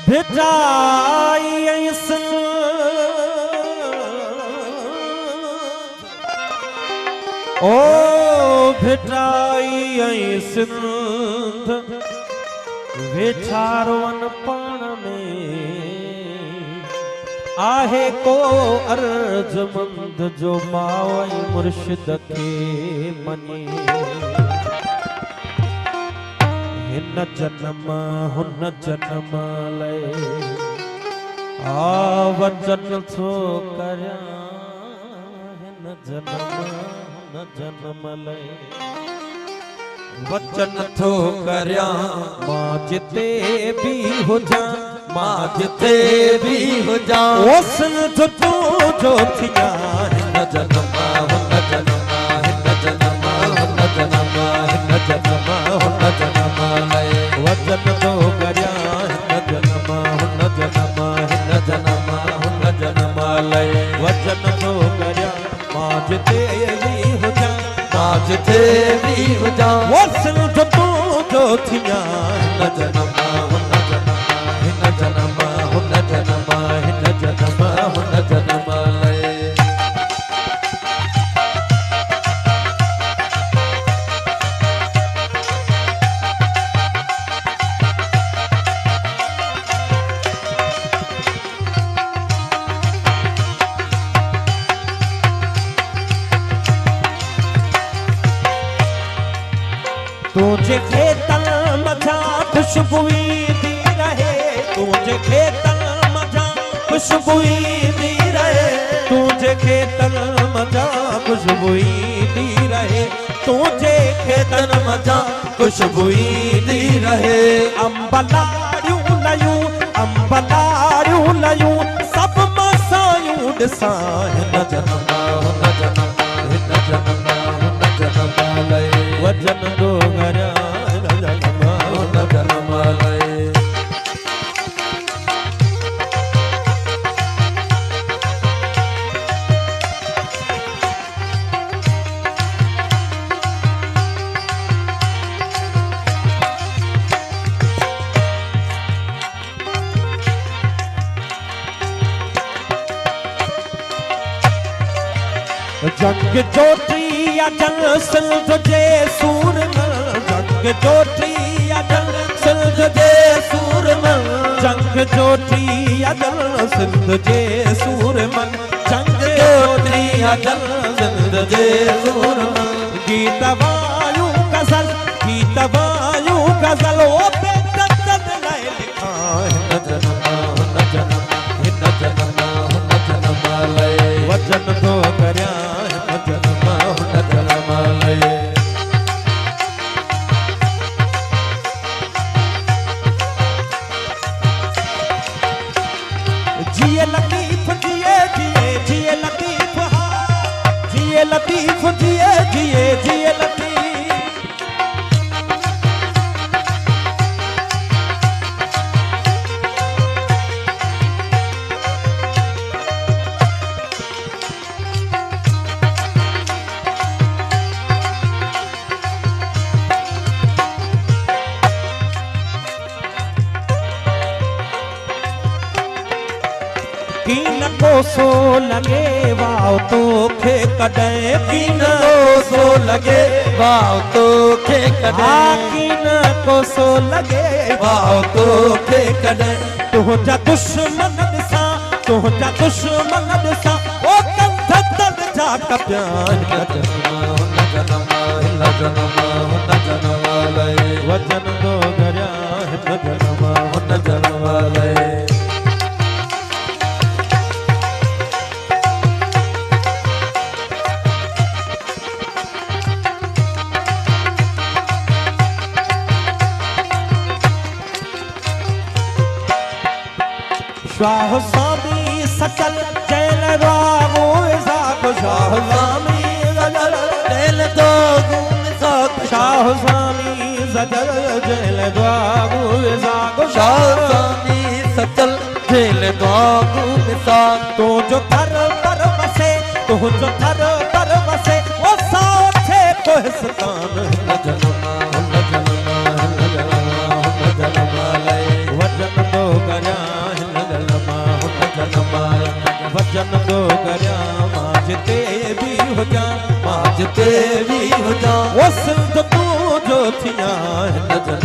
भेटाई ओ भेटाई सिंध वेठारवन पाण में आहे को अर्जमंद जो मावई मुर्शिद के मनी हिन जन्म हुन जन्म लय वचन थो करया हिन जन्म हुन जन्म लय वचन थो करया मां जिते भी हुजा मां जिते भी हुजा ओसन जो तू जो थिया हिन जन्म हुन जन्म हिन जन्म हुन जन्म हिन जन्म हुन जन्म लय वचन थो करया हिन जन्म हुन जन्म हिन जन्म हुन जन्म लय वचन थो करया मां जिते भी हुजा मां जिते भी हुजा ओसन जो तू जो थिया हिन जन्म हुन जन्म हिन जन्म हुन जन्म हिन जन्म हुन जन्म लय तुझे खेतन मजा खुशबू दी रहे तुझे खेतन मजा खुशबू दी रहे तुझे खेतन मजा खुशबू दी रहे तुझे खेतन मजा खुशबू दी रहे अंबलाड़ियूं लयूं सब मसायूं ॾिसां हिन जन्म हुन जन्म हिन जन्म हुन जन्म लय वचन दो करया हिन जन्म हुन जन्म लय जंग जोटी अजल सिंध जे सूर में जंग जोटी अजल सिंध जे सूर में जंग जोटी अजल सिंध जे सूर में जंग जोटी अजल सिंध जे सूर में गीत वायु गजल ओ बेदर्द लाए लिखा हिन जन्म हुन जन्म हिन जन्म हुन जन्म लय वचन तो करया लतीफ जिए जिए जिए लतीफ कीन कोसो लगे वाओ तो खे कॾहिं कीन कोसो लगे वाओ तो खे कॾहिं कीन कोसो लगे वाओ तो खे कॾहिं तुंहिंजा दुश्मन ॾिसां तुंहिंजा दुश्मन ॾिसां ओ कंधतन जा कपिया हिन जन्म हुन जन्म हिन जन्म हुन जन्म लय वचन दो करया हिन जन्म हुन जन्म लय शाह सामी सचल जैल रागो जागो शाह सामी सचल जैल रागो जागो शाह सामी सचल जैल रागो जागो शाह सामी सचल जैल रागो जागो तो जो थर पर बसे तो जो थर पर बसे वो साथे कोहिस्तान हिन जन्म हुन जन्म हिन जन्म हुन जन्म लय वचन तो करया ते भी हुजां। उस जो तू जो थियां हिन जन्म